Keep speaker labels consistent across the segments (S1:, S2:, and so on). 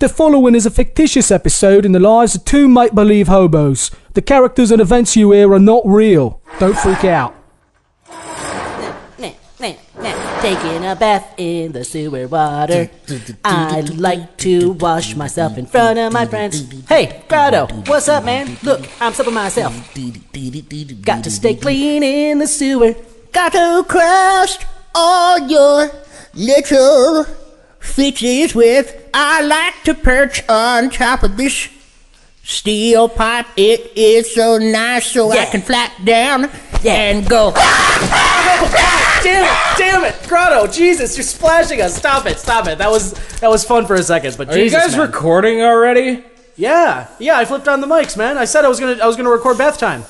S1: The following is a fictitious episode in the lives of two make-believe hobos. The characters and events you hear are not real. Don't freak out.
S2: Taking a bath in the sewer water. I like to wash myself in front of my friends. Hey, Grotto, what's up, man? Look, I'm supping myself. Got to stay clean in the sewer. Got to crush all your little fishes with. I like to perch on top of this steel pipe. It is so nice, so I can flap down and go.
S3: Damn it, Grotto, Jesus, you're splashing us. Stop it. That was fun for a second, but
S4: Are
S3: Jesus,
S4: you guys
S3: man.
S4: recording already?
S3: Yeah, I flipped on the mics, man. I said I was gonna record bath time.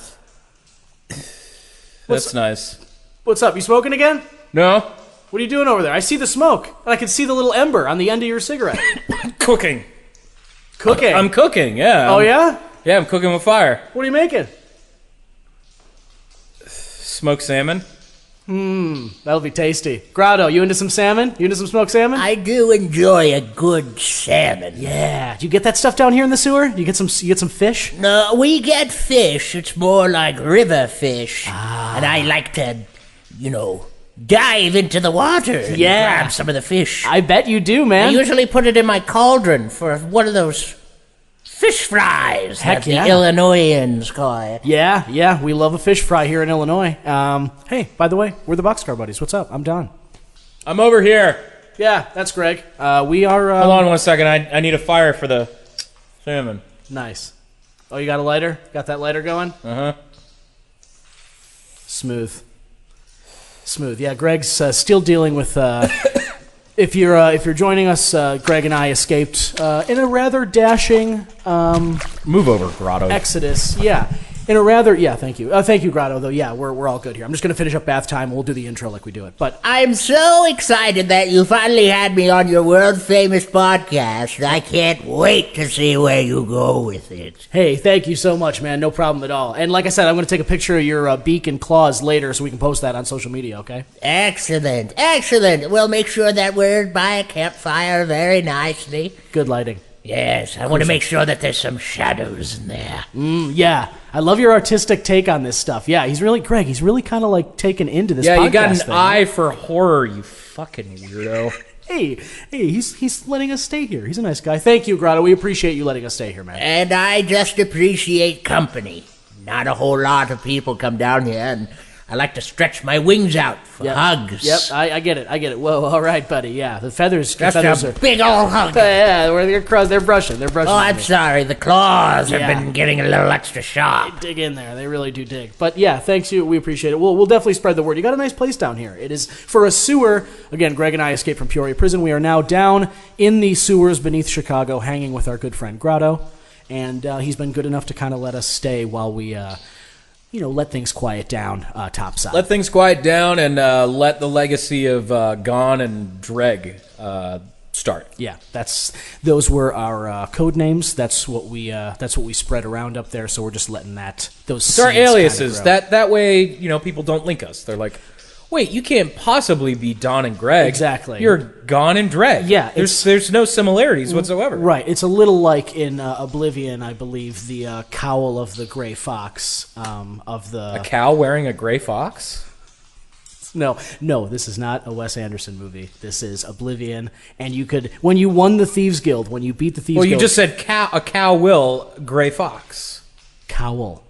S4: That's nice.
S3: What's up? You smoking again?
S4: No?
S3: What are you doing over there? I see the smoke, and I can see the little ember on the end of your cigarette.
S4: Cooking.
S3: Cooking?
S4: I'm cooking, yeah.
S3: Oh, yeah?
S4: Yeah, I'm cooking with fire.
S3: What are you making?
S4: Smoked salmon.
S3: That'll be tasty. Grotto, you into some salmon? You into some smoked salmon?
S2: I do enjoy a good salmon.
S3: Yeah. Do you get that stuff down here in the sewer? You get some fish?
S2: No, we get fish. It's more like river fish. And I like to, dive into the water and grab some of the fish.
S3: I bet you do,
S2: I
S3: man.
S2: usually put it in my cauldron for one of those fish fries
S3: Heck
S2: that
S3: yeah.
S2: the Illinoisans call it.
S3: Yeah, we love a fish fry here in Illinois. Hey, by the way, we're the Boxcar buddies. What's up? I'm Don.
S4: I'm over here.
S3: Yeah, that's Greg. We are...
S4: Hold on 1 second. I need a fire for the salmon.
S3: Nice. Oh, you got a lighter? Got that lighter going?
S4: Uh-huh.
S3: Smooth. Yeah, Greg's still dealing with... If you're joining us, Greg and I escaped in a rather dashing
S4: Move over, Grotto.
S3: exodus. Yeah, in a rather thank you, Grotto. Though we're all good here. I'm just gonna finish up bath time. We'll do the intro like we do it. But
S2: I'm so excited that you finally had me on your world-famous podcast. I can't wait to see where you go with it.
S3: hey, thank you so much, man. No problem at all. And like I said, I'm gonna take a picture of your beak and claws later so we can post that on social media. Okay?
S2: Excellent. We'll make sure that we're by a campfire very nicely.
S3: Good lighting.
S2: Yes, I want to make sure that there's some shadows in there.
S3: Yeah, I love your artistic take on this stuff. Yeah, he's really kind of like taken into this.
S4: Yeah, you got
S3: podcast
S4: an
S3: thing.
S4: eye for horror, you fucking weirdo.
S3: Hey, he's letting us stay here. He's a nice guy. Thank you, Grotto. We appreciate you letting us stay here, man.
S2: And I just appreciate company. Not a whole lot of people come down here, and I like to stretch my wings out for hugs.
S3: Yep, I get it. Whoa, all right, buddy. Yeah, the feathers
S2: Just
S3: are...
S2: a big old hug.
S3: Yeah, they're brushing.
S2: Oh, I'm sorry. The claws have been getting a little extra sharp.
S3: Dig in there. They really do dig. But yeah, thanks you. We appreciate it. We'll definitely spread the word. You got a nice place down here. It is for a sewer. Again, Greg and I escaped from Peoria Prison. We are now down in the sewers beneath Chicago, hanging with our good friend Grotto, and he's been good enough to kind of let us stay while we, let things quiet down topside.
S4: Let things quiet down and let the legacy of Gone and Dreg start.
S3: Yeah, those were our code names. That's what we spread around up there. So we're just letting those.
S4: It's our
S3: seeds
S4: aliases.
S3: kinda grow.
S4: That way, people don't link us. They're like, wait, you can't possibly be Don and Greg.
S3: Exactly.
S4: You're Gone and Dreg.
S3: Yeah,
S4: there's no similarities whatsoever.
S3: Right. It's a little like in Oblivion, I believe, the cowl of the gray fox of the...
S4: A cow wearing a gray fox?
S3: No, this is not a Wes Anderson movie. This is Oblivion, and you could, when you won the Thieves Guild, when you beat the Thieves Guild...
S4: Well, you just said a cow will gray fox.
S3: Cowl.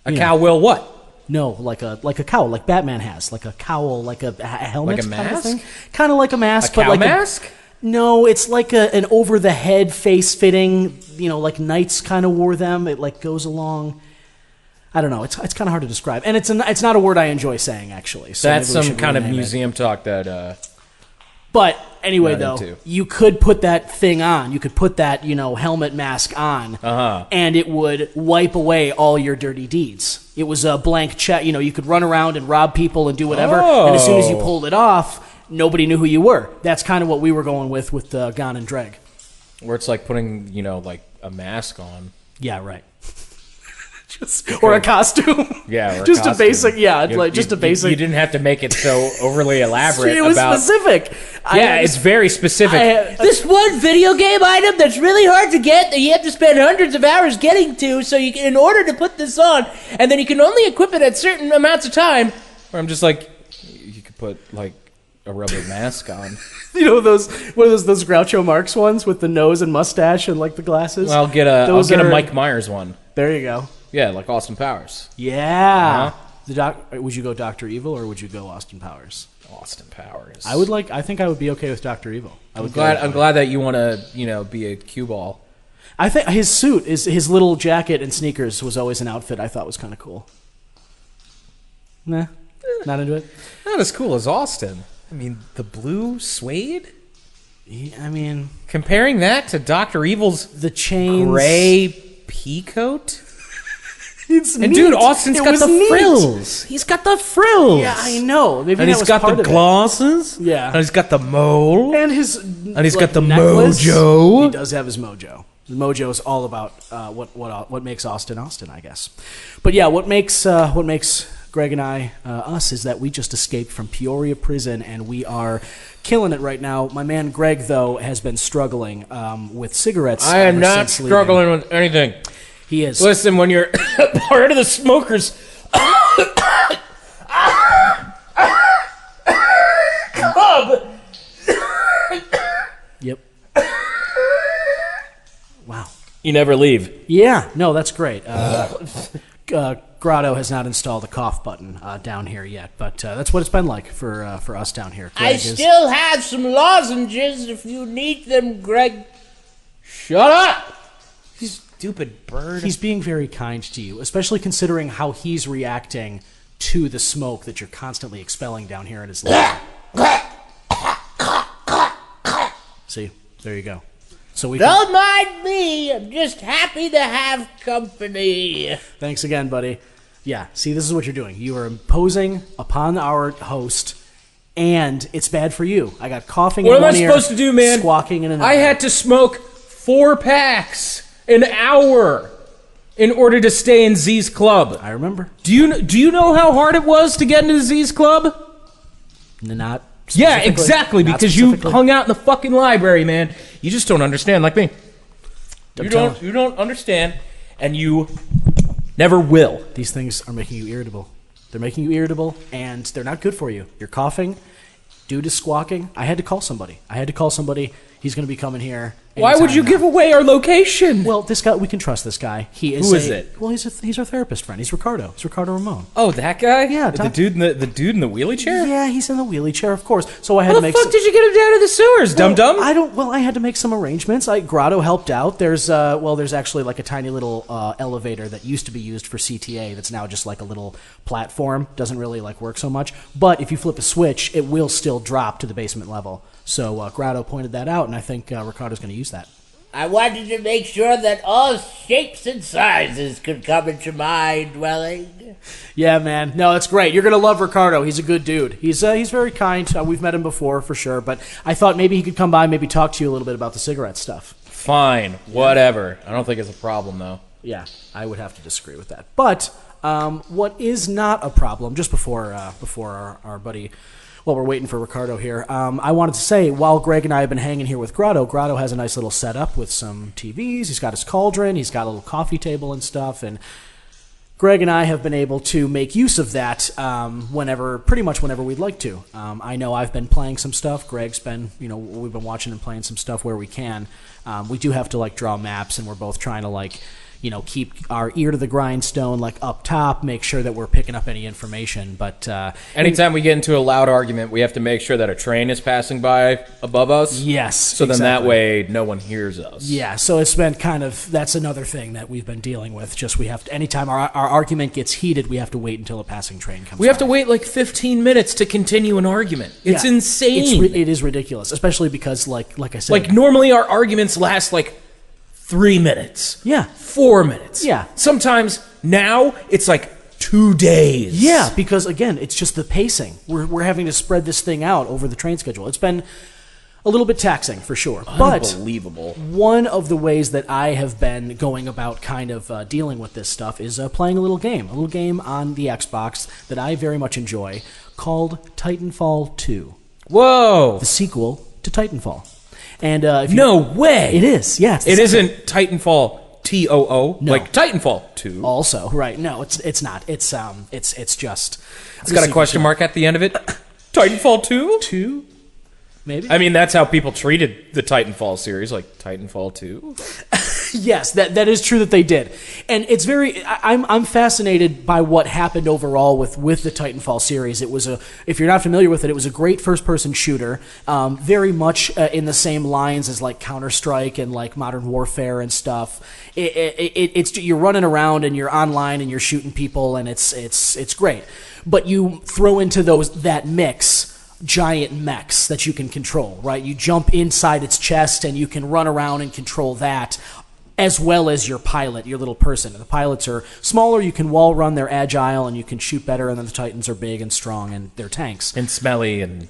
S4: A cow will what?
S3: No, like a cowl, like Batman has, like a cowl, like a helmet,
S4: Like a mask?
S3: Kind of like a mask,
S4: A
S3: but
S4: cow
S3: like
S4: mask?
S3: No, it's like an over the head face fitting. Like knights kind of wore them. It like goes along. I don't know. It's kind of hard to describe, and it's not a word I enjoy saying actually. So
S4: That's
S3: maybe we
S4: some
S3: should
S4: kind of
S3: rename it.
S4: museum talk that.
S3: But anyway,
S4: Not
S3: though,
S4: into.
S3: you could put that thing on. You could put that helmet mask on, and it would wipe away all your dirty deeds. It was a blank check. You could run around and rob people and do whatever, and as soon as you pulled it off, nobody knew who you were. That's kind of what we were going with Gone and Dreg.
S4: Where it's like putting, like a mask on.
S3: Yeah, right. Or a costume.
S4: Yeah, or
S3: just
S4: a
S3: a basic.
S4: costume.
S3: Yeah, like just a basic.
S4: You didn't have to make it so overly elaborate.
S3: It was
S4: about,
S3: specific.
S4: Yeah, it's very specific.
S2: This one video game item that's really hard to get that you have to spend hundreds of hours getting to, so you can, in order to put this on, and then you can only equip it at certain amounts of time.
S4: Where I'm just like, you could put like a rubber mask on.
S3: You know those Groucho Marx ones with the nose and mustache and like the glasses.
S4: Well, I'll get a Mike Myers one.
S3: There you go.
S4: Yeah, like Austin Powers.
S3: Yeah. Would you go Dr. Evil or would you go Austin Powers?
S4: Austin Powers.
S3: I think I would be okay with Dr. Evil.
S4: I'm glad that you want to, be a cue ball.
S3: I think his suit, his little jacket and sneakers was always an outfit I thought was kind of cool. Nah, not into it.
S4: Not as cool as Austin. I mean, the blue suede?
S3: I mean,
S4: comparing that to Dr. Evil's
S3: the chains,
S4: gray pea coat?
S3: It's
S4: and
S3: neat.
S4: Dude, Austin's got the frills. He's got the frills.
S3: Yeah, I know. Maybe
S4: and he's got the glasses.
S3: Yeah.
S4: And he's got the mole.
S3: And he's
S4: got the
S3: necklace.
S4: mojo.
S3: He does have his mojo. The mojo is all about what makes Austin, I guess. But yeah, what makes Greg and I us is that we just escaped from Peoria prison and we are killing it right now. My man Greg, though, has been struggling with cigarettes.
S4: I am not struggling with anything.
S3: He is.
S4: Listen, when you're part of the smokers club.
S3: Yep. Wow.
S4: You never leave.
S3: Yeah. No, that's great. Grotto has not installed a cough button down here yet, but that's what it's been like for us down here.
S2: I still have some lozenges if you need them, Greg.
S4: Shut up! Stupid bird.
S3: He's being very kind to you, especially considering how he's reacting to the smoke that you're constantly expelling down here in his lab. See, there you go. So
S2: don't mind me. I'm just happy to have company.
S3: Thanks again, buddy. Yeah, see, this is what you're doing. You are imposing upon our host, and it's bad for you. I got coughing in one ear.
S4: What am I supposed to do, man?
S3: Squawking in another.
S4: I had to smoke 4 packs an hour in order to stay in Z's club.
S3: I remember.
S4: Do you know how hard it was to get into Z's club?
S3: Not.
S4: Yeah, exactly, because you hung out in the fucking library, man. You just don't understand like me. You don't understand, and you never will.
S3: These things are making you irritable. They're making you irritable, and they're not good for you. You're coughing. Dude is squawking. I had to call somebody. He's going to be coming here.
S4: Why would you give away our location?
S3: Well, this guy, we can trust this guy. Who
S4: is it?
S3: Well, he's our therapist friend. He's Ricardo. It's Ricardo Ramon.
S4: Oh, that guy?
S3: Yeah,
S4: the dude in the wheelie chair?
S3: Yeah, he's in the wheelie chair, of course. So I had to make.
S4: How the fuck did you get him down to the sewers, dum-dum?
S3: I had to make some arrangements. Grotto helped out. There's actually like a tiny little elevator that used to be used for CTA that's now just like a little platform. Doesn't really like work so much. But if you flip a switch, it will still drop to the basement level. So Grotto pointed that out, and I think Ricardo's going to use that.
S2: I wanted to make sure that all shapes and sizes could come into my dwelling.
S3: Yeah, man. No, it's great. You're going to love Ricardo. He's a good dude. He's very kind. We've met him before, for sure. But I thought maybe he could come by, maybe talk to you a little bit about the cigarette stuff.
S4: Fine. Whatever. I don't think it's a problem, though.
S3: Yeah, I would have to disagree with that. But what is not a problem, just before our buddy... While we're waiting for Ricardo here, I wanted to say, while Greg and I have been hanging here with Grotto has a nice little setup with some TVs. He's got his cauldron. He's got a little coffee table and stuff. And Greg and I have been able to make use of that pretty much whenever we'd like to. I know I've been playing some stuff. Greg's been, we've been watching and playing some stuff where we can. We do have to draw maps, and we're both trying to keep our ear to the grindstone, up top, make sure that we're picking up any information. But
S4: anytime we get into a loud argument, we have to make sure that a train is passing by above us.
S3: Yes.
S4: So then that way no one hears us.
S3: Yeah. So it's been that's another thing that we've been dealing with. Just we have to, anytime our argument gets heated, we have to wait until a passing train comes by.
S4: We have to wait 15 minutes to continue an argument. It's insane.
S3: It is ridiculous, especially because like I said,
S4: normally our arguments last 3 minutes.
S3: Yeah.
S4: 4 minutes.
S3: Yeah.
S4: Sometimes now it's 2 days.
S3: Yeah, because again, it's just the pacing. We're having to spread this thing out over the train schedule. It's been a little bit taxing for sure. But
S4: Unbelievable.
S3: one of the ways that I have been going about kind of dealing with this stuff is playing a little game on the Xbox that I very much enjoy called Titanfall 2.
S4: Whoa.
S3: The sequel to Titanfall. And if you,
S4: No way.
S3: It is, yes.
S4: It isn't Titanfall TOO,
S3: No.
S4: like Titanfall 2.
S3: Also, right. No, it's not. It's just...
S4: It's got a question mark at the end of it. Titanfall 2?
S3: 2? Maybe?
S4: I mean, that's how people treated the Titanfall series, like Titanfall 2.
S3: Yes, that is true that they did, and it's very. I'm fascinated by what happened overall with the Titanfall series. It was if you're not familiar with it, it was a great first-person shooter, very much in the same lines as like Counter-Strike and like Modern Warfare and stuff. It's you're running around and you're online and you're shooting people, and it's great. But you throw into that mix giant mechs that you can control, right? You jump inside its chest and you can run around and control that, as well as your pilot, your little person. The pilots are smaller, you can wall run, they're agile, and you can shoot better, and then the Titans are big and strong, and they're tanks.
S4: And smelly, and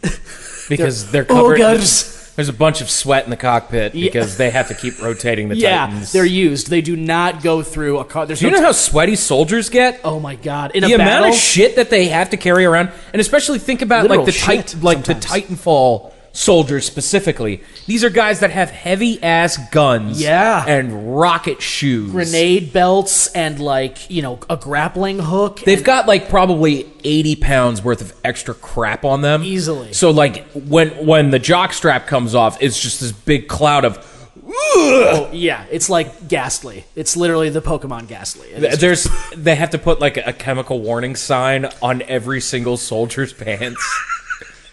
S4: because they're covered.
S3: Ogres.
S4: There's a bunch of sweat in the cockpit because they have to keep rotating the Titans.
S3: They're used. They do not go through a car.
S4: Do you know how sweaty soldiers get?
S3: Oh my god! In
S4: The
S3: a battle,
S4: amount of shit that they have to carry around, and especially think about
S3: Literal
S4: like
S3: shit
S4: the
S3: sometimes.
S4: Titanfall soldiers specifically. These are guys that have heavy ass guns, and rocket shoes,
S3: grenade belts, and a grappling hook.
S4: They've got like probably 80 pounds worth of extra crap on them
S3: Easily.
S4: So like when the jock strap comes off, it's just this big cloud of.
S3: Oh, yeah, it's like Ghastly. It's literally the Pokemon Ghastly.
S4: They have to put like a chemical warning sign on every single soldier's pants.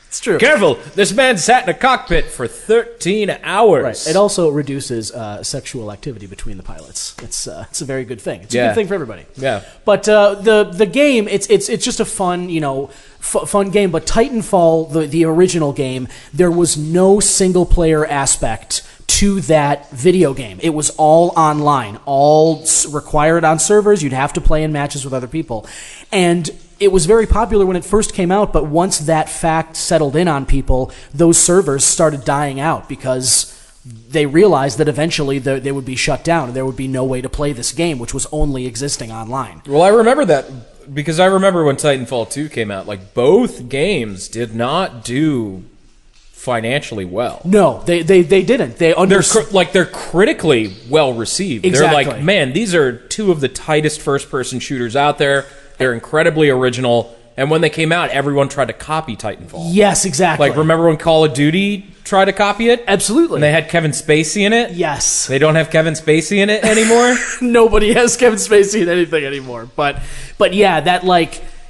S3: It's true.
S4: Careful! This man sat in a cockpit for 13 hours.
S3: Right. It also reduces sexual activity between the pilots. It's a very good thing. It's a good thing for everybody.
S4: Yeah.
S3: But the game, it's just a fun fun game. But Titanfall, the original game, there was no single player aspect to that video game. It was all online, all required on servers. You'd have to play in matches with other people, and it was very popular when it first came out, but once that fact settled in on people, those servers started dying out because they realized that eventually they would be shut down and there would be no way to play this game, which was only existing online.
S4: Well, I remember that because I remember when Titanfall 2 came out, like both games did not do financially well.
S3: No, they didn't.
S4: They're critically well received.
S3: Exactly.
S4: They're like, man, these are two of the tightest first-person shooters out there. They're incredibly original. And when they came out, everyone tried to copy Titanfall.
S3: Yes, exactly.
S4: Like, remember when Call of Duty tried to copy it?
S3: Absolutely.
S4: And they had Kevin Spacey in it?
S3: Yes.
S4: They don't have Kevin Spacey in it anymore?
S3: Nobody has Kevin Spacey in anything anymore. But yeah, that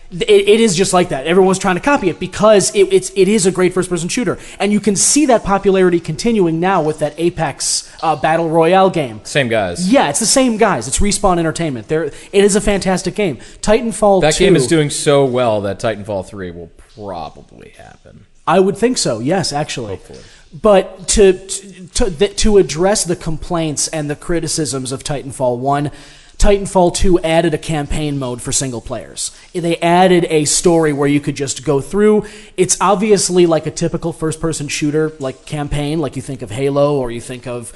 S3: it is just like that. Everyone's trying to copy it because it is a great first-person shooter. And you can see that popularity continuing now with that Apex Battle Royale game.
S4: Same guys.
S3: Yeah, it's the same guys. It's Respawn Entertainment. It is a fantastic game. Titanfall 2...
S4: That game is doing so well that Titanfall 3 will probably happen.
S3: I would think so, yes, actually.
S4: Hopefully.
S3: But to address the complaints and the criticisms of Titanfall 1... Titanfall 2 added a campaign mode for single players. They added a story where you could just go through. It's obviously like a typical first-person shooter, like campaign, like you think of Halo or you think of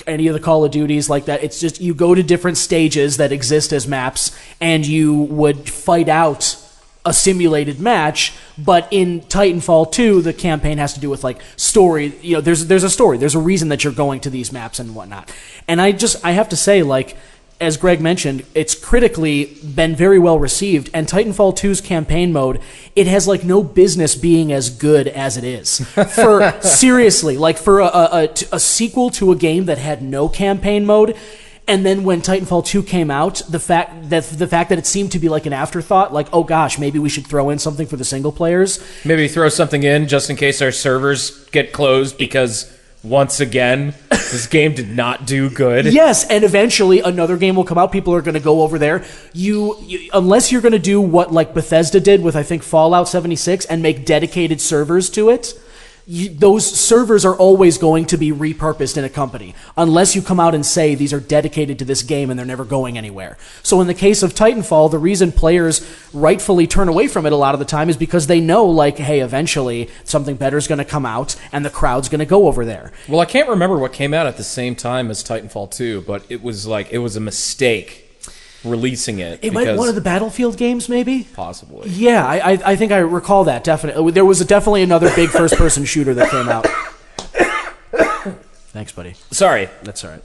S3: any of the Call of Duties like that. It's just you go to different stages that exist as maps, and you would fight out a simulated match. But in Titanfall 2, the campaign has to do with like story. There's a story. There's a reason that you're going to these maps and whatnot. And I have to say, like, as Greg mentioned, it's critically been very well received, and Titanfall 2's campaign mode, it has like no business being as good as it is. Seriously, like for a sequel to a game that had no campaign mode, and then when Titanfall 2 came out, the fact that it seemed to be like an afterthought, like, oh gosh, maybe we should throw in something for the single players.
S4: Maybe throw something in just in case our servers get closed because... Once again, this game did not do good.
S3: Yes, and eventually another game will come out. People are going to go over there. Unless you're going to do what like Bethesda did with, I think, Fallout 76 and make dedicated servers to it, those servers are always going to be repurposed in a company unless you come out and say these are dedicated to this game and they're never going anywhere. So in the case of Titanfall, the reason players rightfully turn away from it a lot of the time is because they know, like, hey, eventually something better is going to come out and the crowd's going to go over there.
S4: Well, I can't remember what came out at the same time as Titanfall 2, but it was a mistake releasing it.
S3: It might be one of the Battlefield games, maybe?
S4: Possibly.
S3: Yeah, I think I recall that, definitely. There was definitely another big first-person shooter that came out. Thanks, buddy.
S4: Sorry.
S3: That's all right.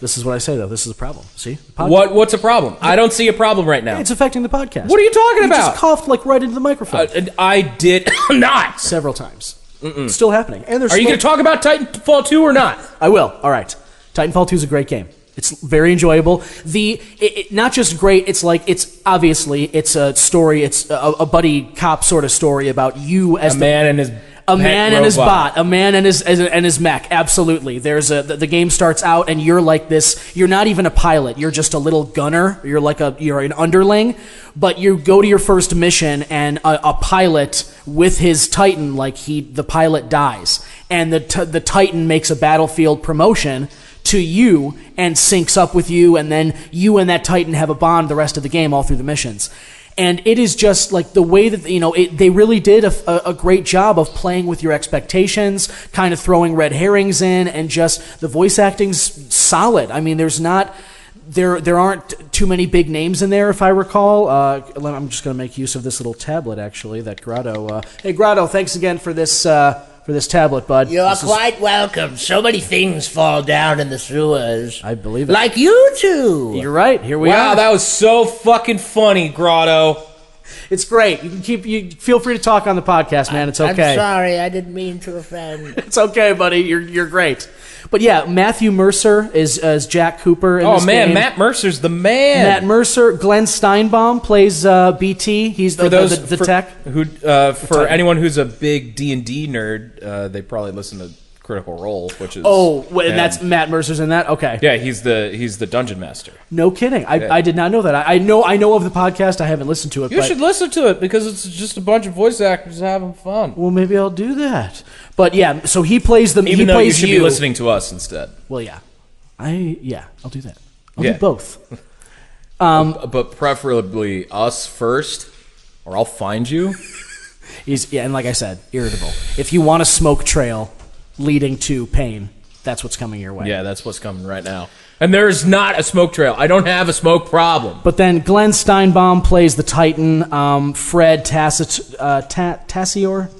S4: This
S3: is what I say, though. This is a problem. See?
S4: What's a problem? I don't see a problem right now.
S3: It's affecting the podcast.
S4: What are you talking about?
S3: You just coughed, like, right into the microphone.
S4: I did not.
S3: Several times. It's still happening. And
S4: are you going to talk about Titanfall 2 or not?
S3: I will. All right. Titanfall 2 is a great game. It's very enjoyable. Not just great. It's a story. It's a buddy cop sort of story about you as
S4: a man and his
S3: bot, a man and his mech. Absolutely. There's the game starts out and you're like this. You're not even a pilot. You're just a little gunner. You're an underling. But you go to your first mission and a pilot with his Titan, the pilot dies, and the Titan makes a battlefield promotion to you and syncs up with you, and then you and that Titan have a bond the rest of the game all through the missions. And it is just like the way that, they really did a great job of playing with your expectations, kind of throwing red herrings in, and just the voice acting's solid. I mean, there aren't too many big names in there, if I recall. I'm just going to make use of this little tablet, actually, that Grotto... hey, Grotto, thanks again for this tablet, bud.
S5: You're quite welcome. So many things fall down in the sewers.
S3: I believe it.
S5: Like you two.
S3: You're right. Here we are.
S4: Wow, that was so fucking funny, Grotto.
S3: It's great. You feel free to talk on the podcast, man. It's okay.
S5: I'm sorry. I didn't mean to offend.
S3: It's okay, buddy. You're great. But yeah, Matthew Mercer is Jack Cooper in this game.
S4: Matt Mercer's the man.
S3: Matt Mercer. Glenn Steinbaum plays BT. He's the tech.
S4: For anyone who's a big D&D nerd, they probably listen to Critical Role, which is
S3: and that's Matt Mercer's in that. Okay,
S4: yeah, he's the dungeon master.
S3: No kidding. I did not know that. I know of the podcast. I haven't listened to it.
S4: You should listen to it because it's just a bunch of voice actors having fun.
S3: Well, maybe I'll do that. But yeah, so he plays them.
S4: Even though you should be listening to us instead.
S3: Well, yeah, I'll do that. I'll do both.
S4: But preferably us first, or I'll find you.
S3: And like I said, irritable. If you want a smoke trail leading to pain, that's what's coming your way.
S4: Yeah, that's what's coming right now. And there's not a smoke trail. I don't have a smoke problem.
S3: But then Glenn Steinbaum plays the Titan. Fred
S4: Tatasciore.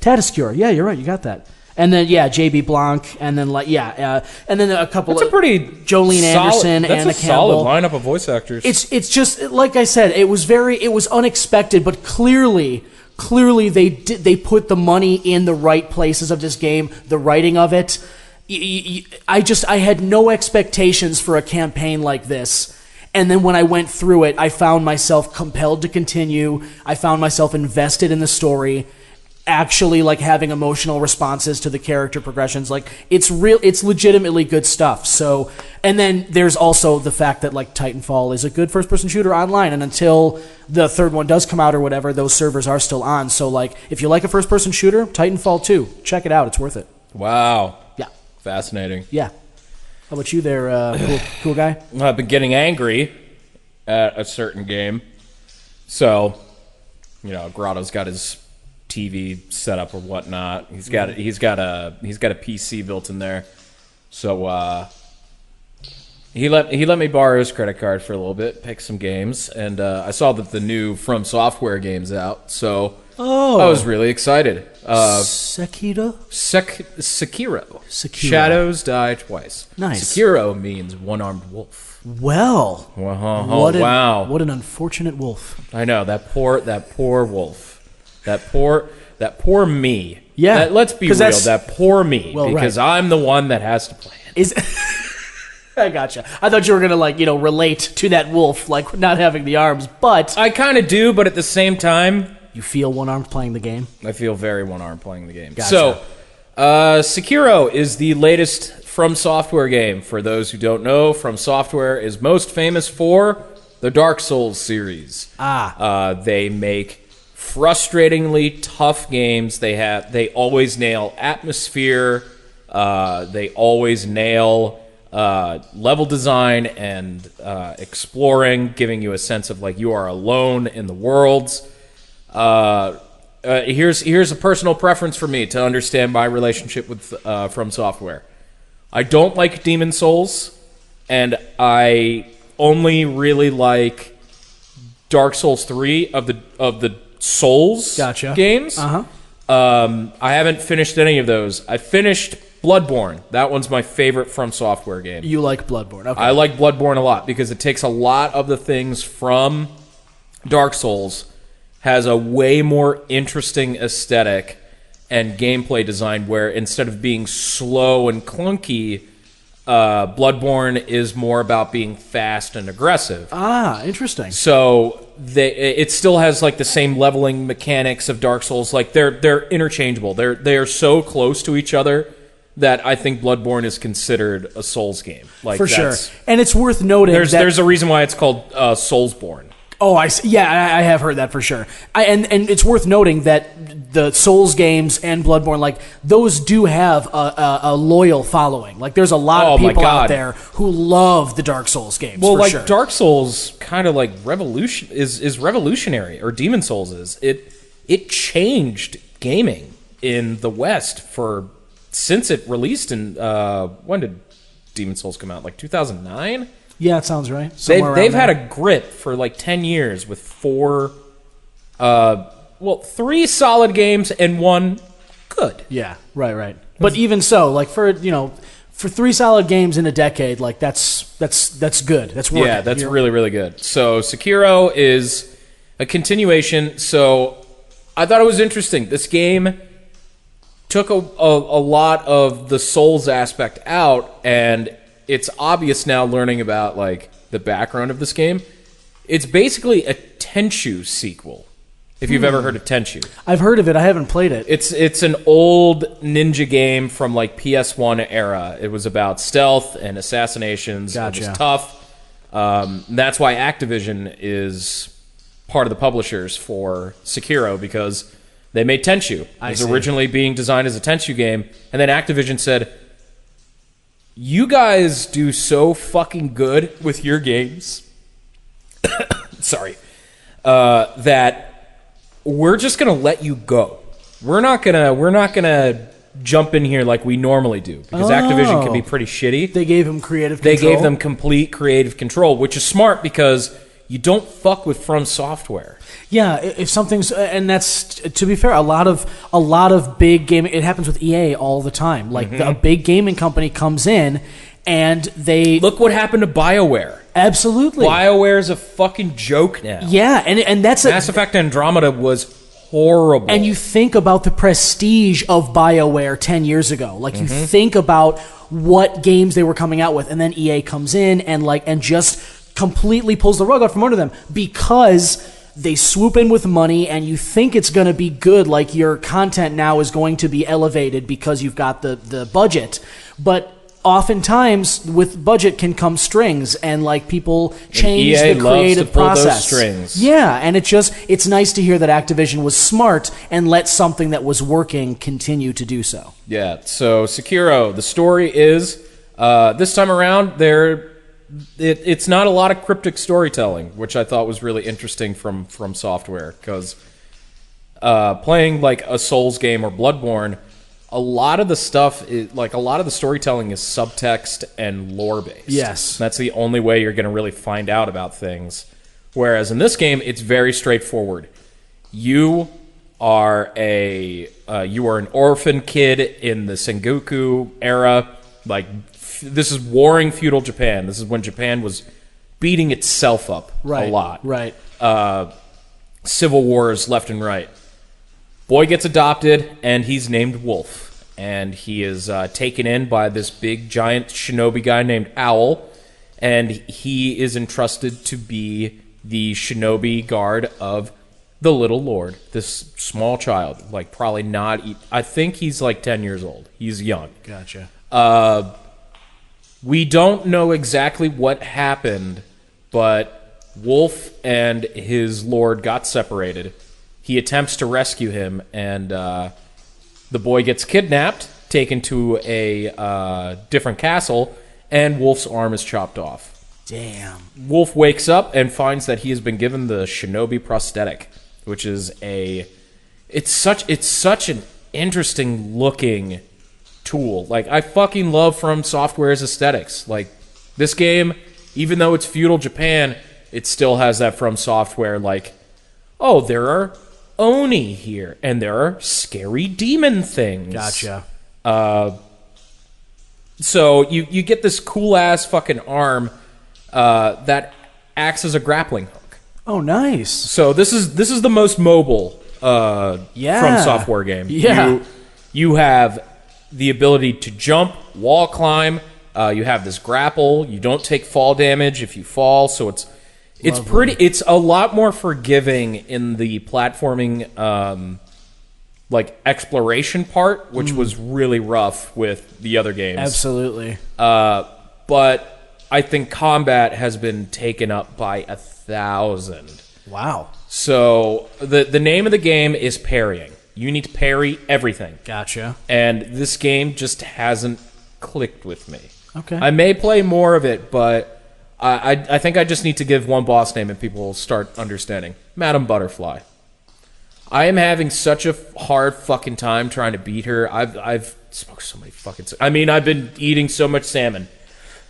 S3: Tatasciore. Yeah, you're right. You got that. And then JB Blanc, and then and then a couple.
S4: That's a pretty
S3: Jolene Anderson,
S4: that's
S3: Anna
S4: a
S3: Campbell.
S4: solid lineup of voice actors.
S3: It's just like I said. It was unexpected, but clearly they put the money in the right places of this game. The writing of it. I had no expectations for a campaign like this. And then when I went through it, I found myself compelled to continue. I found myself invested in the story, actually having emotional responses to the character progressions. It's legitimately good stuff. So, and then there's also the fact that Titanfall is a good first-person shooter online, and until the third one does come out or whatever, those servers are still on. So if you like a first-person shooter, Titanfall 2, check it out. It's worth it.
S4: Wow.
S3: Yeah.
S4: Fascinating.
S3: Yeah. How about you there, cool guy?
S4: I've been getting angry at a certain game. So, Grotto's got his TV set up or whatnot. He's got a PC built in there. So he let me borrow his credit card for a little bit, pick some games, and I saw that the new From Software game's out. So I was really excited.
S3: Sekiro?
S4: Sekiro. Shadows Die Twice.
S3: Nice.
S4: Sekiro means one-armed wolf.
S3: Well.
S4: Wow.
S3: What an unfortunate wolf.
S4: I know, that poor wolf. That poor me.
S3: Yeah.
S4: Let's be real, that poor me.
S3: Well,
S4: because
S3: right.
S4: I'm the one that has to play it.
S3: I gotcha. I thought you were going to, relate to that wolf, not having the arms, but...
S4: I kind of do, but at the same time...
S3: You feel one-armed playing the game?
S4: I feel very one-armed playing the game.
S3: Gotcha.
S4: So, Sekiro is the latest From Software game. For those who don't know, From Software is most famous for the Dark Souls series.
S3: They
S4: make frustratingly tough games. They always nail atmosphere. They always nail level design and exploring, giving you a sense of like you are alone in the worlds. Here's a personal preference for me to understand my relationship with From Software. I don't like Demon Souls, and I only really like Dark Souls 3 of the Souls games.
S3: Uh-huh.
S4: I haven't finished any of those. I finished Bloodborne. That one's my favorite From Software game.
S3: You like Bloodborne. Okay.
S4: I like Bloodborne a lot because it takes a lot of the things from Dark Souls, has a way more interesting aesthetic and gameplay design where instead of being slow and clunky, Bloodborne is more about being fast and aggressive.
S3: Ah, interesting.
S4: So it still has like the same leveling mechanics of Dark Souls. Like they're interchangeable. They are so close to each other that I think Bloodborne is considered a Souls game. Like
S3: for sure. And it's worth noting
S4: there's a reason why it's called Soulsborne.
S3: Oh, I see. Yeah, I have heard that for sure. And it's worth noting that the Souls games and Bloodborne, like those do have a loyal following. Like there's a lot of people out there who love the Dark Souls games.
S4: Well,
S3: for
S4: like
S3: sure.
S4: Dark Souls, kind of like is revolutionary, or Demon Souls is. It changed gaming in the West since it released in when did Demon Souls come out? Like 2009.
S3: Yeah, it sounds right.
S4: They've had a grip for like 10 years with 3 solid games and 1 good.
S3: Yeah, right. But even so, like for 3 solid games in a decade, like that's good. That's working.
S4: Yeah, that's really, really good. So Sekiro is a continuation. So I thought it was interesting. This game took a lot of the Souls aspect out, and it's obvious now learning about like the background of this game. It's basically a Tenchu sequel. If you've ever heard of Tenchu.
S3: I've heard of it. I haven't played it.
S4: It's an old ninja game from like PS1 era. It was about stealth and assassinations.
S3: Gotcha.
S4: It was tough. That's why Activision is part of the publishers for Sekiro, because they made Tenchu. It was originally being designed as a Tenchu game, and then Activision said, you guys do so fucking good with your games sorry, that we're just gonna let you go. We're not gonna jump in here like we normally do, because Activision can be pretty shitty.
S3: They gave him creative control.
S4: They gave them complete creative control, which is smart because you don't fuck with From Software.
S3: Yeah, if something's, and that's, to be fair, a lot of big gaming, it happens with EA all the time. Like a big gaming company comes in and they
S4: look what happened to BioWare.
S3: Absolutely,
S4: BioWare is a fucking joke now.
S3: Yeah, and that's
S4: Mass Effect Andromeda was horrible.
S3: And you think about the prestige of BioWare 10 years ago. Like you think about what games they were coming out with, and then EA comes in and just completely pulls the rug out from under them because they swoop in with money, and you think it's going to be good, like your content now is going to be elevated because you've got the budget. But oftentimes with budget can come strings, and like people change
S4: EA
S3: the creative
S4: loves to pull
S3: process.
S4: those strings.
S3: Yeah, and it's nice to hear that Activision was smart and let something that was working continue to do so.
S4: Yeah, so Sekiro, the story is this time around it's not a lot of cryptic storytelling, which I thought was really interesting from Software, because playing like a Souls game or Bloodborne, a lot of the storytelling is subtext and lore based.
S3: Yes,
S4: that's the only way you're going to really find out about things. Whereas in this game, it's very straightforward. You are an orphan kid in the Sengoku era, like. This is warring feudal Japan. This is when Japan was beating itself up a lot.
S3: Right.
S4: Civil wars left and right. Boy gets adopted, and he's named Wolf. And he is taken in by this big, giant shinobi guy named Owl. And he is entrusted to be the shinobi guard of the Little Lord, this small child. Like, probably not... I think he's like 10 years old. He's young.
S3: Gotcha.
S4: We don't know exactly what happened, but Wolf and his lord got separated, He attempts to rescue him, and the boy gets kidnapped, taken to a different castle, and Wolf's arm is chopped off.
S3: Damn.
S4: Wolf wakes up and finds that he has been given the shinobi prosthetic, which is it's such an interesting looking tool. Like, I fucking love From Software's aesthetics. Like, this game, even though it's feudal Japan, it still has that From Software, like, oh, there are Oni here, and there are scary demon things.
S3: Gotcha.
S4: So you get this cool-ass fucking arm that acts as a grappling hook.
S3: Oh, nice.
S4: So this is the most mobile From Software game.
S3: Yeah.
S4: You have the ability to jump, wall climb. You have this grapple. You don't take fall damage if you fall. So it's It's a lot more forgiving in the platforming, like exploration part, which was really rough with the other games.
S3: Absolutely.
S4: But I think combat has been taken up by 1,000.
S3: Wow.
S4: So the name of the game is parrying. You need to parry everything.
S3: Gotcha.
S4: And this game just hasn't clicked with me.
S3: Okay.
S4: I may play more of it, but I think I just need to give one boss name and people will start understanding. Madam Butterfly. I am having such a hard fucking time trying to beat her. I've smoked so many fucking... I've been eating so much salmon.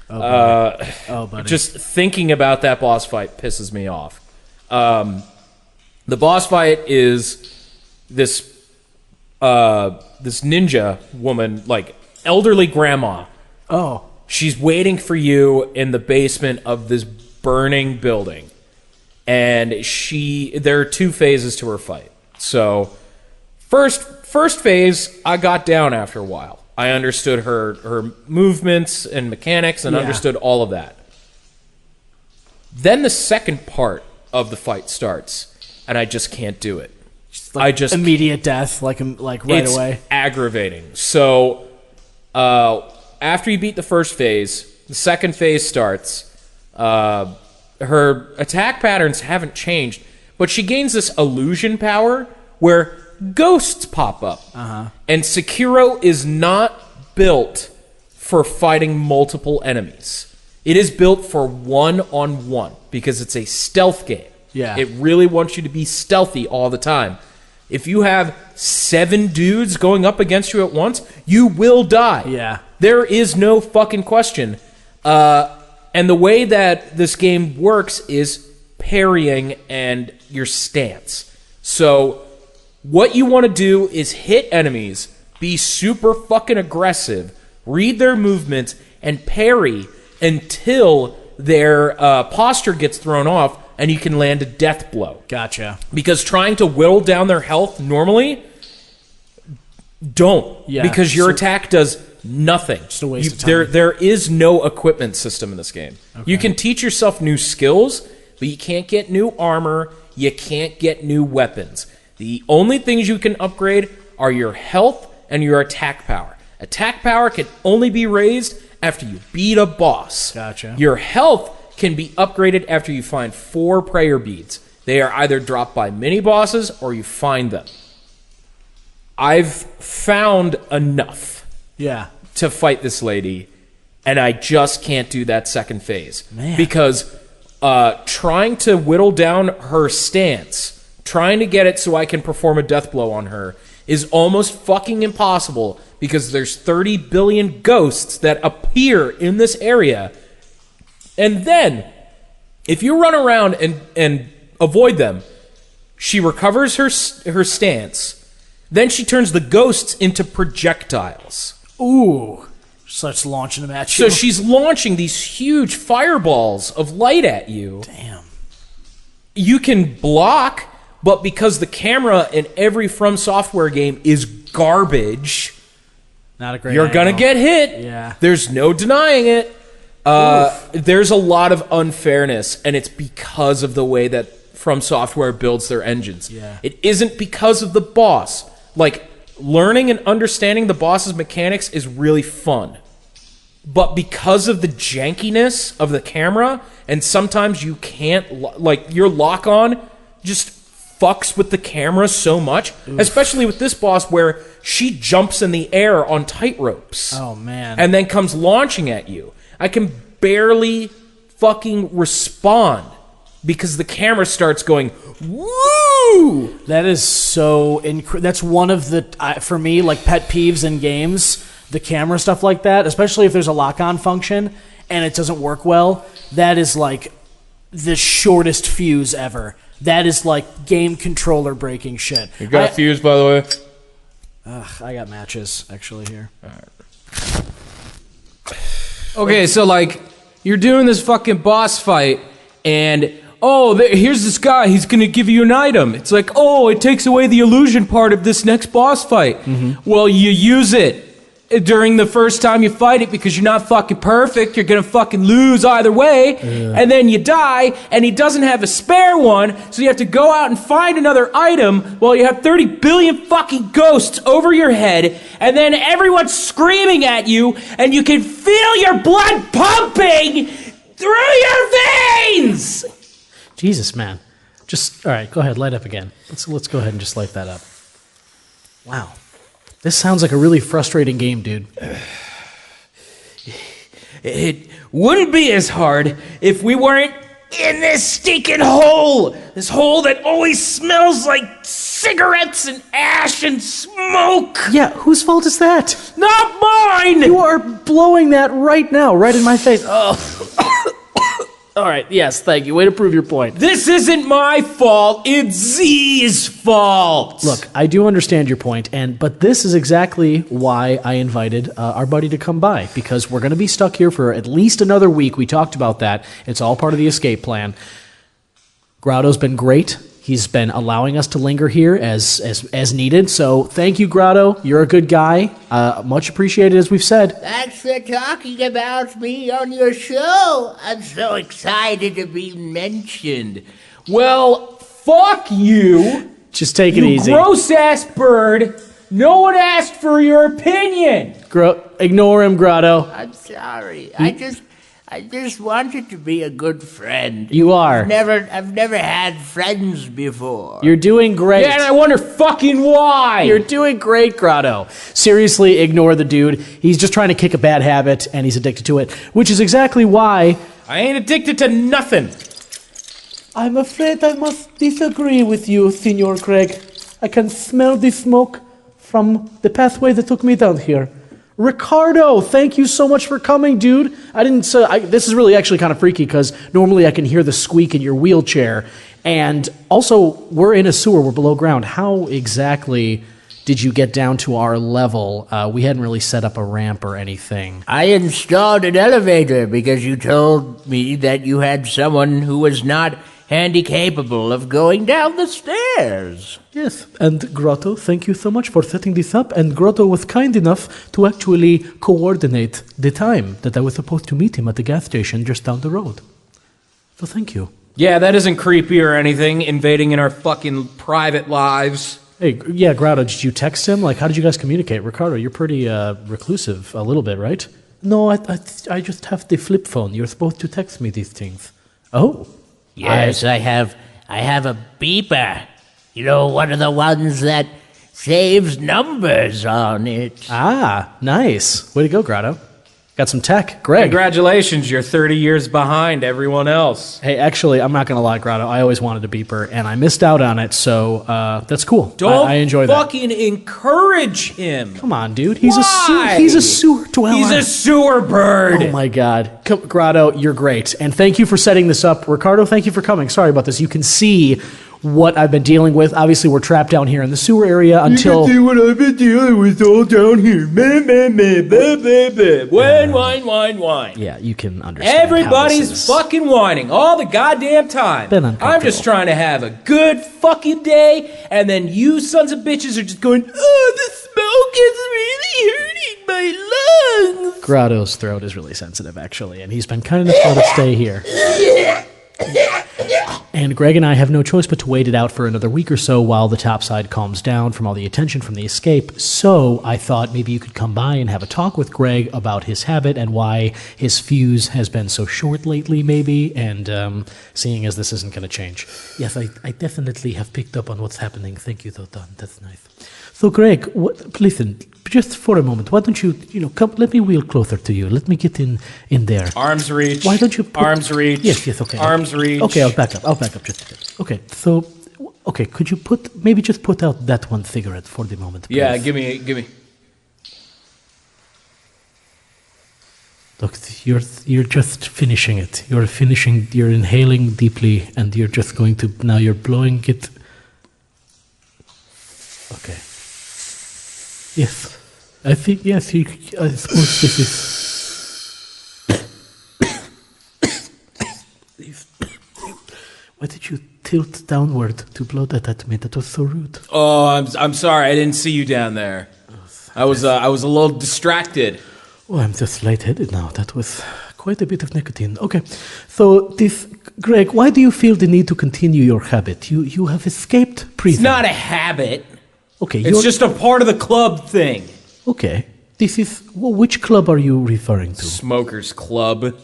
S3: Oh, buddy.
S4: Just thinking about that boss fight pisses me off. The boss fight is this ninja woman, like elderly grandma.
S3: Oh.
S4: She's waiting for you in the basement of this burning building. And there are two phases to her fight. So, first phase, I got down after a while. I understood her movements and mechanics and understood all of that. Then the second part of the fight starts, and I just can't do it.
S3: Like immediate death, like right
S4: it's
S3: away.
S4: Aggravating. So, after you beat the first phase, the second phase starts. Her attack patterns haven't changed, but she gains this illusion power where ghosts pop up. And Sekiro is not built for fighting multiple enemies. It is built for one-on-one because it's a stealth game.
S3: Yeah.
S4: It really wants you to be stealthy all the time. If you have 7 dudes going up against you at once, you will die.
S3: Yeah.
S4: There is no fucking question. And the way that this game works is parrying and your stance. So what you want to do is hit enemies, be super fucking aggressive, read their movements, and parry until their posture gets thrown off and you can land a death blow.
S3: Gotcha.
S4: Because trying to whittle down their health normally, don't.
S3: Yeah.
S4: Because your attack does nothing.
S3: Just a waste of time.
S4: There is no equipment system in this game. Okay. You can teach yourself new skills, but you can't get new armor. You can't get new weapons. The only things you can upgrade are your health and your attack power. Attack power can only be raised after you beat a boss.
S3: Gotcha.
S4: Your health can be upgraded after you find 4 prayer beads. They are either dropped by mini-bosses or you find them. I've found enough to fight this lady, and I just can't do that second phase.
S3: Man.
S4: Because trying to whittle down her stance, trying to get it so I can perform a death blow on her, is almost fucking impossible because there's 30 billion ghosts that appear in this area. And then, if you run around and avoid them, she recovers her stance. Then she turns the ghosts into projectiles.
S3: Ooh. Starts launching them at you.
S4: So she's launching these huge fireballs of light at you.
S3: Damn.
S4: You can block, but because the camera in every From Software game is garbage,
S3: not a great
S4: you're going to get hit.
S3: Yeah.
S4: There's no denying it. There's a lot of unfairness, and it's because of the way that From Software builds their engines.
S3: Yeah.
S4: It isn't because of the boss. Like, learning and understanding the boss's mechanics is really fun. But because of the jankiness of the camera, and sometimes you can't, like, your lock-on just fucks with the camera so much, especially with this boss where she jumps in the air on tight ropes.
S3: Oh, man.
S4: And then comes launching at you. I can barely fucking respond because the camera starts going, woo!
S3: That is so that's one of the, for me, like pet peeves in games, the camera stuff like that, especially if there's a lock-on function and it doesn't work well. That is like the shortest fuse ever. That is like game controller breaking shit.
S4: You got a fuse, by the way?
S3: I got matches, actually, here.
S4: Okay, so like, you're doing this fucking boss fight, and here's this guy, he's gonna give you an item. It's like, it takes away the illusion part of this next boss fight. Well, you use it during the first time you fight it because you're not fucking perfect. You're gonna fucking lose either way, and then you die, and he doesn't have a spare one, so you have to go out and find another item while you have 30 billion fucking ghosts over your head, and then everyone's screaming at you, and you can feel your blood pumping through your veins!
S3: Jesus, man. All right, go ahead, light up again. Let's go ahead and just light that up. Wow. This sounds like a really frustrating game, dude.
S4: It wouldn't be as hard if we weren't in this stinking hole! This hole that always smells like cigarettes and ash and smoke!
S3: Yeah, whose fault is that?
S4: Not mine!
S3: You are blowing that right now, right in my face. All right, yes, thank you. Way to prove your point.
S4: This isn't my fault, it's Z's fault!
S3: Look, I do understand your point, but this is exactly why I invited our buddy to come by, because we're going to be stuck here for at least another week. We talked about that. It's all part of the escape plan. Grotto's been great. He's been allowing us to linger here as needed. So thank you, Grotto. You're a good guy. Much appreciated, as we've said.
S5: Thanks for talking about me on your show. I'm so excited to be mentioned.
S4: Well, fuck you!
S3: Just take it
S4: You
S3: easy.
S4: gross-ass bird! No one asked for your opinion!
S3: Ignore him, Grotto.
S5: I'm sorry. I just wanted to be a good friend.
S3: You are.
S5: I've never had friends before.
S3: You're doing great.
S4: Yeah, and I wonder fucking why!
S3: You're doing great, Grotto. Seriously, ignore the dude. He's just trying to kick a bad habit, and he's addicted to it, which is exactly why...
S4: I ain't addicted to nothing!
S1: I'm afraid I must disagree with you, Senor Craig. I can smell the smoke from the pathway that took me down here.
S3: Ricardo, thank you so much for coming, dude. This is really actually kind of freaky because normally I can hear the squeak in your wheelchair. And also, we're in a sewer, we're below ground. How exactly did you get down to our level? We hadn't really set up a ramp or anything.
S5: I installed an elevator because you told me that you had someone who was not handy-capable of going down the stairs.
S1: Yes, and Grotto, thank you so much for setting this up. And Grotto was kind enough to actually coordinate the time that I was supposed to meet him at the gas station just down the road. So thank you.
S4: Yeah, that isn't creepy or anything, invading in our fucking private lives.
S3: Hey, yeah, Grotto, did you text him? Like, how did you guys communicate? Ricardo, you're pretty reclusive a little bit, right?
S1: No, I just have the flip phone. You're supposed to text me these things.
S3: Oh.
S5: Yes, I have a beeper. You know, one of the ones that saves numbers on it.
S3: Ah, nice. Way to go, Grotto. Got some tech. Greg.
S4: Congratulations, you're 30 years behind everyone else.
S3: Hey, actually, I'm not going to lie, Grotto. I always wanted a beeper, and I missed out on it, so that's cool. I enjoy that.
S4: Fucking encourage him.
S3: Come on, dude. He's
S4: Why?
S3: He's a sewer dweller.
S4: He's a sewer bird.
S3: Oh, my God. Grotto, you're great. And thank you for setting this up. Ricardo, thank you for coming. Sorry about this. You can see what I've been dealing with. Obviously, we're trapped down here in the sewer area until...
S4: You can see what I've been dealing with all down here. Whine.
S3: Yeah, you can understand. how this
S4: Everybody's
S3: is.
S4: fucking whining all the goddamn time.
S3: Been uncomfortable.
S4: I'm just trying to have a good fucking day, and then you sons of bitches are just going, oh, the smoke is really hurting my lungs.
S3: Grotto's throat is really sensitive, actually, and he's been kind enough to stay here. And Greg and I have no choice but to wait it out for another week or so while the topside calms down from all the attention from the escape. So I thought maybe you could come by and have a talk with Greg about his habit and why his fuse has been so short lately, maybe, and seeing as this isn't going to change.
S1: Yes, I definitely have picked up on what's happening. Thank you, though, Don. That's nice. So, Greg, listen, just for a moment, why don't you, come, let me wheel closer to you. Let me get in there.
S4: Arms reach.
S1: Why don't you
S4: Arms reach.
S1: Yes, okay.
S4: Arms reach.
S1: Okay, I'll back up just a bit. Okay, so, could you maybe just put out that one cigarette for the moment, please?
S4: Yeah, give me.
S1: Look, you're just finishing it. You're inhaling deeply, and you're just going to, now you're blowing it. Okay. Yes. I think, yes, I suppose this is... Why did you tilt downward to blow that at me? That was so rude.
S4: Oh, I'm sorry. I didn't see you down there. I was a little distracted.
S1: Oh, I'm just lightheaded now. That was quite a bit of nicotine. Okay, so Greg, why do you feel the need to continue your habit? You have escaped prison.
S4: It's not a habit.
S1: Okay,
S4: It's just a part of the club thing.
S1: Okay, which club are you referring to?
S4: Smokers Club.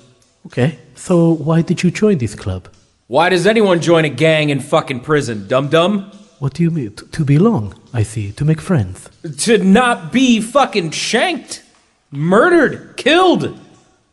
S1: Okay, so why did you join this club?
S4: Why does anyone join a gang in fucking prison, dum-dum?
S1: What do you mean? To belong, I see. To make friends.
S4: To not be fucking shanked, murdered, killed,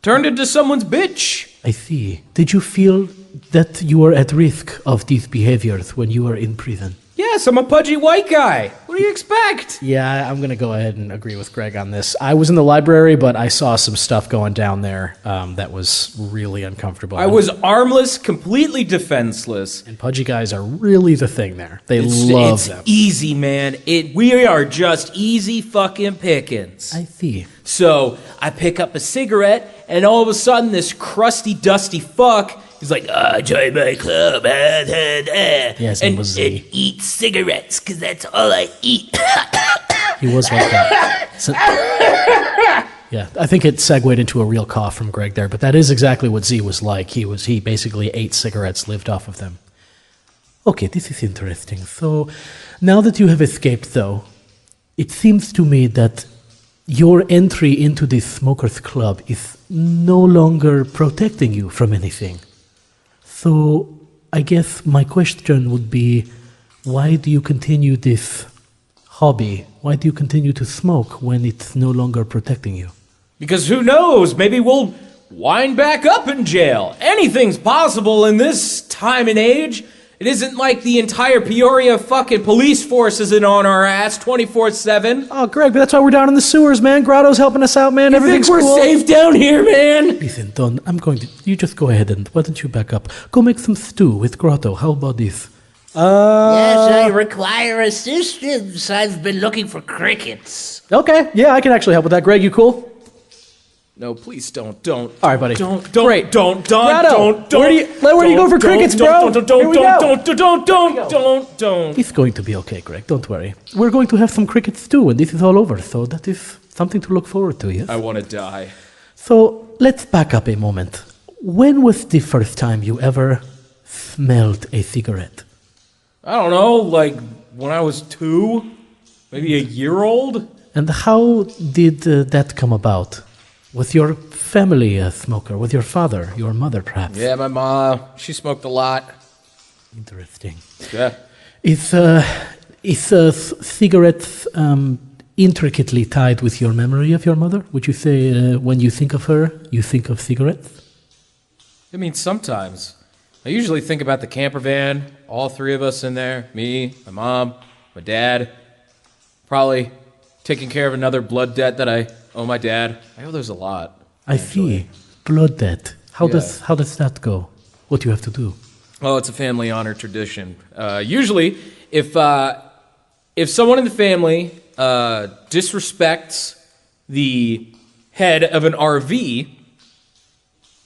S4: turned into someone's bitch.
S1: I see. Did you feel that you were at risk of these behaviors when you were in prison?
S4: Yes, I'm a pudgy white guy. What do you expect?
S3: Yeah, I'm going to go ahead and agree with Greg on this. I was in the library, but I saw some stuff going down there that was really uncomfortable.
S4: I was armless, completely defenseless.
S3: And pudgy guys are really the thing there. They love
S4: It's
S3: them.
S4: easy, man. We are just easy fucking pickings.
S1: I see.
S4: So I pick up a cigarette, and all of a sudden, this crusty, dusty fuck is like, join my club.
S1: Yes, it was
S5: and eat cigarettes, because that's all I eat.
S3: He was like that. Yeah, I think it segued into a real cough from Greg there, but that is exactly what Z was like. He basically ate cigarettes, lived off of them.
S1: Okay, this is interesting. So, now that you have escaped, though, it seems to me that your entry into this smokers club is no longer protecting you from anything. So, I guess my question would be, why do you continue this hobby? Why do you continue to smoke when it's no longer protecting you?
S4: Because who knows? Maybe we'll wind back up in jail. Anything's possible in this time and age. It isn't like the entire Peoria fucking police force isn't on our ass 24/7.
S3: Oh, Greg, but that's why we're down in the sewers, man. Grotto's helping us out, man.
S4: You
S3: Everything's
S4: think we're
S3: cool.
S4: safe down here, man?
S1: Listen, Don, you just go ahead and why don't you back up? Go make some stew with Grotto. How about this?
S5: Yes, I require assistance. I've been looking for crickets.
S3: Okay, yeah, I can actually help with that. Greg, you cool?
S4: No, please don't.
S3: All right, buddy.
S4: Don't.
S3: Great.
S4: Don't.
S3: Grotto, where do you go for crickets, bro? Here we go.
S4: Don't.
S1: It's going to be okay, Greg. Don't worry. We're going to have some cricket stew when this is all over, so that is something to look forward to, yes?
S4: I want to die.
S1: So let's back up a moment. When was the first time you ever smelled a cigarette?
S4: I don't know, like when I was 2, maybe a year old.
S1: And how did that come about? Was your family a smoker? Was your father, your mother, perhaps?
S4: Yeah, my mom, she smoked a lot.
S1: Interesting.
S4: Yeah.
S1: Is cigarettes intricately tied with your memory of your mother? Would you say when you think of her, you think of cigarettes?
S4: I mean, sometimes. I usually think about the camper van, all 3 of us in there, me, my mom, my dad, probably taking care of another blood debt that I owe my dad. I owe there's a lot.
S1: I see. Blood debt. How
S4: Yeah.
S1: does that go? What do you have to do?
S4: Well, it's a family honor tradition. Usually, if someone in the family disrespects the head of an RV,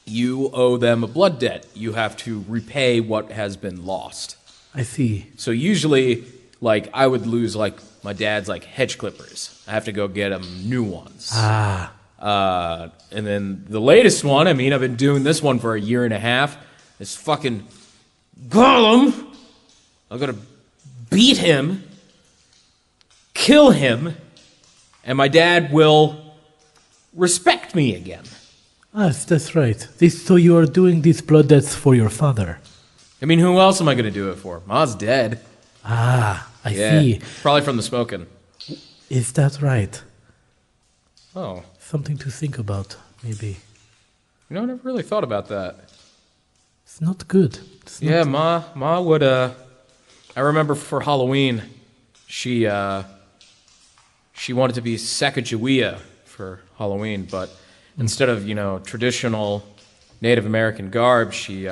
S4: you owe them a blood debt. You have to repay what has been lost.
S1: I see.
S4: So usually, like, I would lose, like, my dad's, like, hedge clippers. I have to go get him new ones.
S1: Ah.
S4: And then the latest one, I mean, I've been doing this one for a year and a half. This fucking Gollum. I'm gonna beat him, kill him, and my dad will respect me again.
S1: Yes, that's right. So you are doing these blood debts for your father.
S4: I mean, who else am I gonna do it for? Ma's dead.
S1: Ah, I
S4: Yeah,
S1: see.
S4: probably from the smoking.
S1: Is that right?
S4: Oh,
S1: Something to think about, maybe.
S4: you know, I never really thought about that.
S1: It's not good. It's not
S4: Yeah, Ma would. I remember for Halloween, she wanted to be Sacagawea for Halloween, but instead of traditional Native American garb, she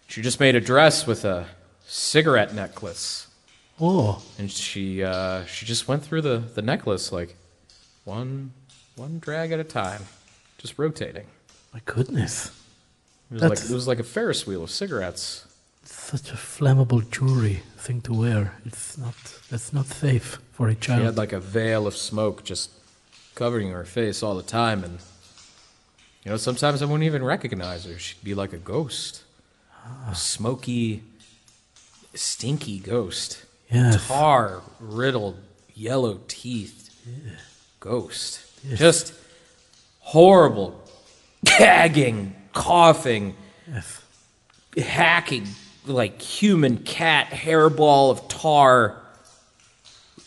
S4: just made a dress with a cigarette necklace,
S1: Oh,
S4: and she just went through the necklace like one drag at a time, just rotating.
S1: my goodness.
S4: It was like a Ferris wheel of cigarettes.
S1: Such a flammable jewelry thing to wear. That's not safe for a
S4: She
S1: child.
S4: had like a veil of smoke just covering her face all the time, and sometimes I wouldn't even recognize her. She'd be like a ghost, a smoky, stinky ghost,
S1: Yes.
S4: tar riddled, yellow teeth, ghost, just horrible, gagging, coughing,
S1: Yes.
S4: hacking like human cat hairball of tar,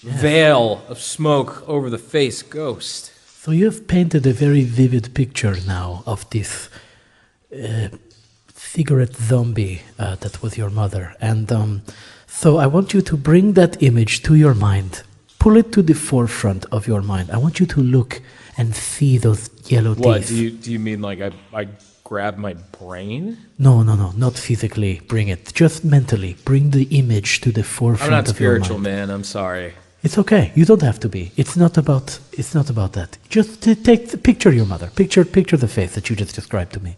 S4: veil of smoke over the face ghost.
S1: So you have painted a very vivid picture now of this cigarette zombie that was your mother. And so I want you to bring that image to your mind. Pull it to the forefront of your mind. I want you to look and see those yellow
S4: What
S1: teeth.
S4: do you mean? Like I grab my brain?
S1: No, not physically bring it. Just mentally bring the image to the forefront
S4: I'm not
S1: of your
S4: spiritual,
S1: mind.
S4: man. I'm sorry.
S1: It's okay. You don't have to be. It's not about that. Just picture your mother. Picture the face that you just described to me.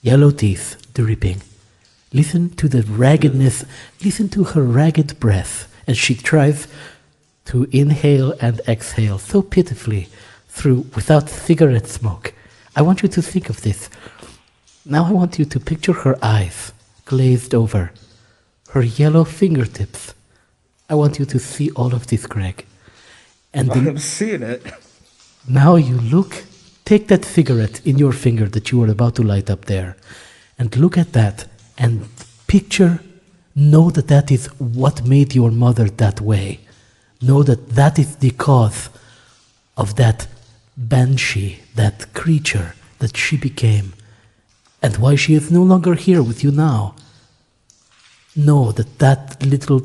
S1: Yellow teeth, dripping. Listen to the raggedness. Listen to her ragged breath as she tries to inhale and exhale so pitifully without cigarette smoke. I want you to think of this. Now I want you to picture her eyes glazed over, her yellow fingertips. I want you to see all of this, Greg. And
S4: I'm seeing it.
S1: now you look, take that cigarette in your finger that you were about to light up there, and look at that and know that that is what made your mother that way. Know that that is the cause of that banshee, that creature that she became, and why she is no longer here with you now. Know that little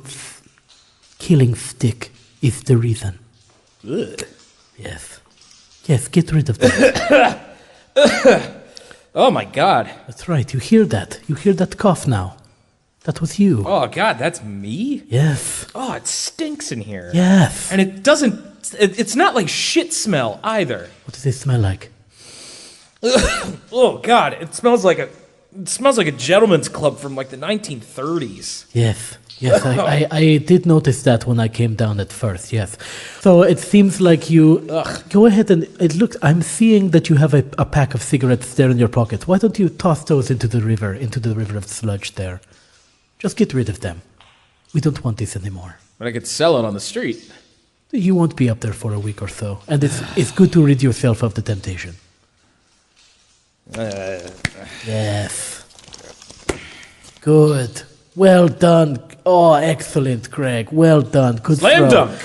S1: killing stick is the reason.
S4: Ugh.
S1: Yes, get rid of that.
S4: Oh my God.
S1: That's right, you hear that cough now. That was you.
S4: Oh God, that's me?
S1: Yes,
S4: Oh, it stinks in here.
S1: yes.
S4: And it doesn't. It's not like shit smell either.
S1: What does it smell like?
S4: Oh God, it smells like a gentleman's club from like the 1930s.
S1: Yes, I did notice that when I came down at first, yes. So it seems like you... Go ahead and... I'm seeing that you have a pack of cigarettes there in your pocket. Why don't you toss those into the river of sludge there? Just get rid of them. We don't want this anymore.
S4: But I could sell it on the street.
S1: You won't be up there for a week or so, and it's good to rid yourself of the temptation. Yes. Good. Well done. Oh, excellent, Greg. Well done. Good
S4: Slam
S1: throw.
S4: dunk.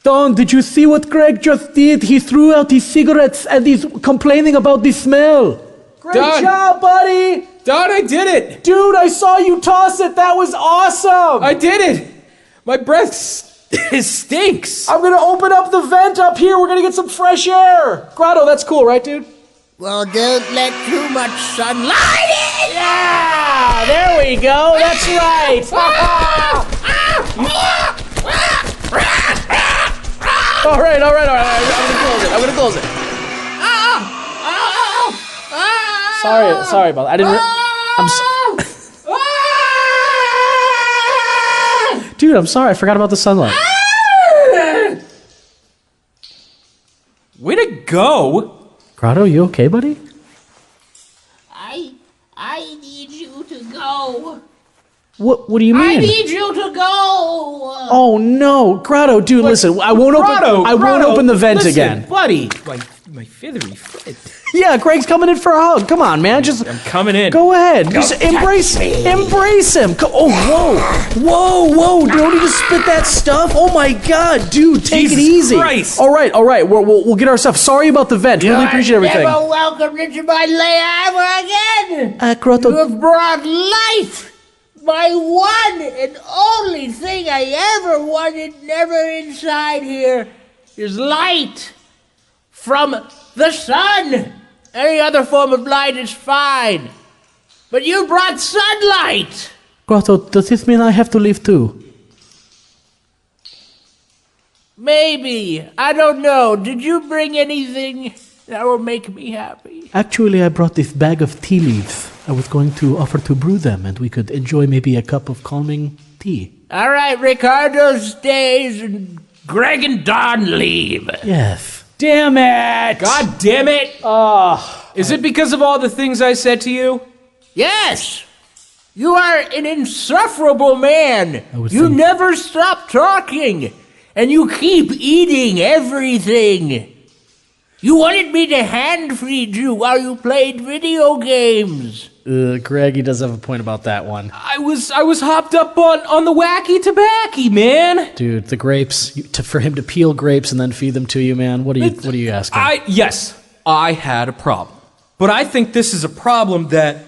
S1: Don, did you see what Greg just did? He threw out his cigarettes and he's complaining about the smell.
S3: Great
S4: Done.
S3: job, buddy!
S4: Don, I did it.
S3: Dude, I saw you toss it. That was awesome.
S4: I did it. My breath stinks.
S3: I'm gonna open up the vent up here. We're gonna get some fresh air. Grotto, that's cool, right, dude?
S5: Well, don't let too much sunlight in!
S3: Yeah, there we go. That's right. all right. I'm gonna close it. Sorry about that. Dude, I'm sorry. I forgot about the sunlight.
S4: Way to go.
S1: Grotto, you okay, buddy?
S5: I need you to go.
S1: What do you mean?
S5: I need you to go.
S1: Oh no, Grotto, dude, listen. I won't open the vent again.
S4: buddy. My feathery fit.
S1: Yeah, Greg's coming in for a hug. Come on, man.
S4: I'm coming in.
S1: Go ahead. Just embrace him. Whoa. Don't you just spit that stuff? Oh my God, dude, take it easy.
S4: Christ.
S1: All right. We'll get our stuff. Sorry about the vent. Really appreciate everything.
S5: Never welcomed into my lair ever again.
S1: Grotto.
S5: You have brought light. My one and only thing I ever wanted, never inside here, is light from the sun. Any other form of light is fine. But you brought sunlight.
S1: Grotto, does this mean I have to leave too?
S5: Maybe. I don't know. Did you bring anything that will make me happy?
S1: Actually, I brought this bag of tea leaves. I was going to offer to brew them, and we could enjoy maybe a cup of calming tea.
S5: All right, Ricardo stays, and Greg and Don leave.
S1: Yes.
S3: Damn it!
S4: God damn it! Is it because of all the things I said to you?
S5: Yes! You are an insufferable man. You never stop talking, and you keep eating everything. You wanted me to hand feed you while you played video games.
S3: Greg, he does have a point about that one.
S4: I was hopped up on the wacky tobacco, man.
S3: Dude, the grapes, for him to peel grapes and then feed them to you, man, what are you asking?
S4: Yes, I had a problem. But I think this is a problem that,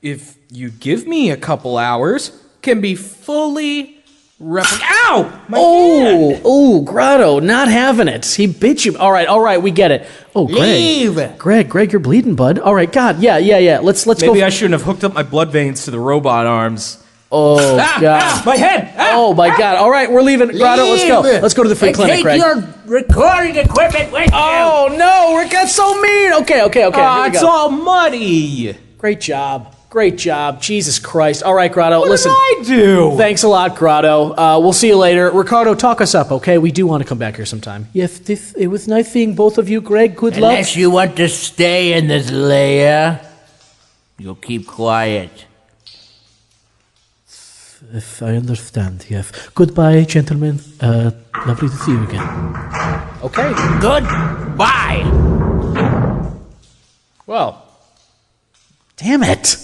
S4: if you give me a couple hours, can be fully Ow! My hand!
S3: Oh, Grotto, not having it. He bit you. All right, we get it. Oh, Greg.
S5: Leave!
S3: Greg, you're bleeding, bud. All right, God, yeah. Let's go.
S4: Maybe I shouldn't have hooked up my blood veins to the robot arms.
S3: Oh, God.
S4: My head!
S3: Oh, my God. All right, we're leaving. Grotto, let's go. Let's go to the free clinic, Greg.
S5: Take your recording equipment with you!
S3: Oh, no, Rick, that's so mean. Okay, here we go.
S4: It's all muddy.
S3: Great job. Jesus Christ. All right, Grotto, listen.
S4: What did I do?
S3: Thanks a lot, Grotto. We'll see you later. Ricardo, talk us up, okay? We do want to come back here sometime.
S1: Yes, it was nice seeing both of you, Greg. Good luck.
S5: Unless you want to stay in this lair, you'll keep quiet.
S1: If I understand, yes. Goodbye, gentlemen. Lovely to see you again.
S3: Okay.
S5: Goodbye!
S4: Well,
S3: Damn it.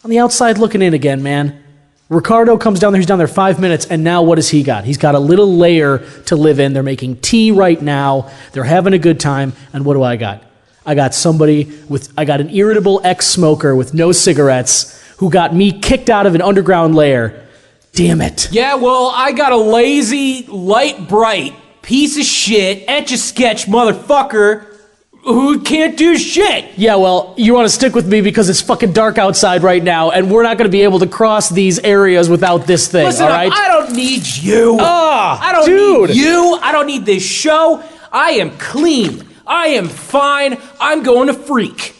S3: On the outside looking in again, man. Ricardo comes down there. He's down there 5 minutes, and now what has he got? He's got a little lair to live in. They're making tea right now. They're having a good time. And what do I got? I got an irritable ex-smoker with no cigarettes who got me kicked out of an underground lair. Damn it.
S4: yeah, well, I got a lazy, light bright, piece of shit, etch-a-sketch motherfucker who can't do shit.
S3: Yeah, well, you want to stick with me because it's fucking dark outside right now, and we're not going to be able to cross these areas without this thing,
S4: Listen,
S3: all right?
S4: I don't need you. I don't
S3: dude.
S4: need you. I don't need this show. I am clean. I am fine. I'm going to Freak.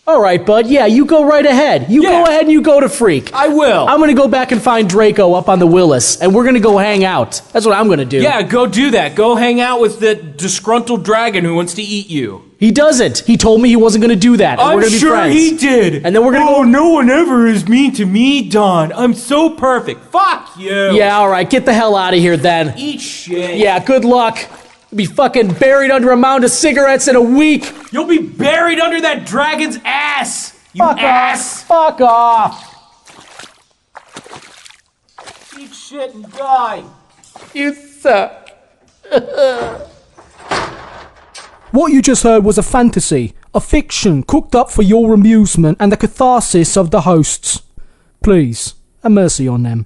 S3: All right, bud. Yeah, you go right ahead. You go ahead and you go to Freak.
S4: I will.
S3: I'm going to go back and find Draco up on the Willis, and we're going to go hang out. That's what I'm going to do.
S4: Yeah, go do that. Go hang out with the disgruntled dragon who wants to eat you.
S3: He doesn't. He told me he wasn't going to do that. And we're going to be friends.
S4: he did.
S3: And then we're going to go...
S4: no one ever is mean to me, Don. I'm so perfect. Fuck you.
S3: Yeah, all right. Get the hell out of here then.
S4: Eat shit.
S3: Yeah, good luck. Be fucking buried under a mound of cigarettes in a week.
S4: You'll be buried under that dragon's ass. You
S3: Fuck
S4: ass.
S3: off. Fuck off.
S4: Eat shit and die.
S3: You suck.
S6: What you just heard was a fantasy, a fiction cooked up for your amusement and the catharsis of the hosts. Please, have mercy on them.